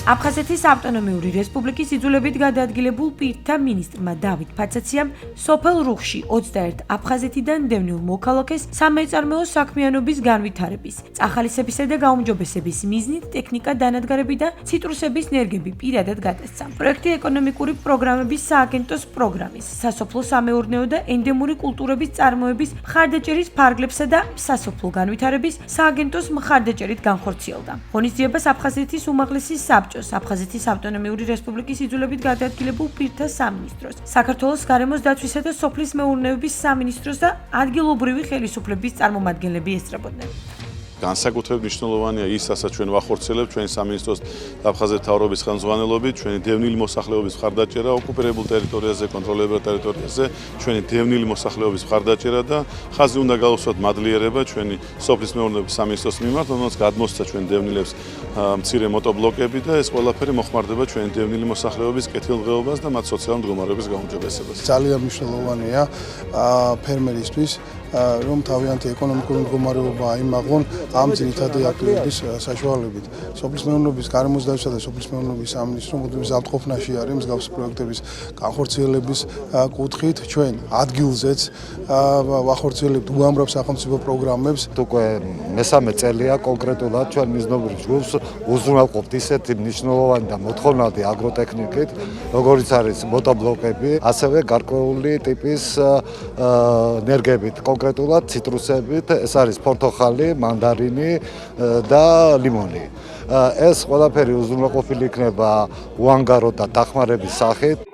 აფხაზეთის ავტონომიური რესპუბლიკის იძულებით გადაადგილებულ პირთა მინისტრმა დავით ფაცაციამ სოფელ რუხში 21 აფხაზეთიდან დევნილ მოქალაქეს სამეწარმეო საქმიანობის განვითარების, წახალისებისა და გაუმჯობესების მიზნით ტექნიკა დანადგარები და ციტრუსების ნერგები პირადად გადასცა. პროექტი ეკონომიკური პროგრამების სააგენტოს პროგრამის, სასოფლო-სამეურნეო და ენდემური კულტურების წარმოების მხარდაჭერის ფარგლებსა და სასოფლო განვითარების სააგენტოს მხარდაჭერით განხორციელდა. ღონისძიებას აფხაზეთის უმაღლესი საბჭოს აფხაზეთის ავტონომიური რესპუბლიკის იძულებით გადაადგილებულ პირთა სამინისტროს, საქართველოს გარემოს დაცვისა და სოფლის მეურნეობის სამინისტროს და ადგილობრივი ხელისუფლების წარმომადგენლები ესწრებოდნენ. განსაკუთრებით მნიშვნელოვანია ის, რასაც ჩვენ ვახორციელებთ ჩვენი სამინისტროს და აფხაზეთის მთავრობის ხელმძღვანელობით, ჩვენი დევნილი მოსახლეობის მხარდაჭერა ოკუპირებულ ტერიტორიაზე, კონტროლირებულ ტერიტორიაზე, ჩვენი დევნილი მოსახლეობის მხარდაჭერა და ხაზი უნდა გაუსვათ მადლიერება ჩვენი სოფლის მეურნეობის სამინისტროს მიმართ, რომელსაც გადმოსცა ჩვენ დევნილებს მცირე მოტობლოკები და ეს ყველაფერი მოხმარდება ჩვენი დევნილი მოსახლეობის კეთილდღეობას და მათ სოციალური მდგომარეობის გაუმჯობესებას. ძალიან მნიშვნელოვანია ფერმერისთვის რომ თავიანთი ეკონომიკური მდგომარეობა აიმაღონ ამ ძირითადი აქტივობის საშუალებით. სოფლის მეურნეობის გარემოს დაცვა და სოფლის მეურნეობის სამინისტრო მუდმივ ზავთყოფნაში არის მსგავსი პროექტების განხორციელების კუთხით. ჩვენ ადგილზეც ვახორციელებთ უამრავ სახელმწიფო პროგრამებს. უკვე მესამე წელია კონკრეტულად ჩვენ მიზნობრივ ჯგუფს უზრუნველყოფთ ისეთი მნიშვნელოვანი და მოთხოვნადი აგროტექნიკით, როგორიც არის მოტობლოკები, ასევე გარკვეული ტიპის ნერგებით, კონკრეტულად ციტრუსებით, ეს არის ფორთოხალი, მანდარინი და ლიმონი. ეს ყველაფერი უზრუნველყოფილი იქნება უანგაროდ და დახმარების სახით.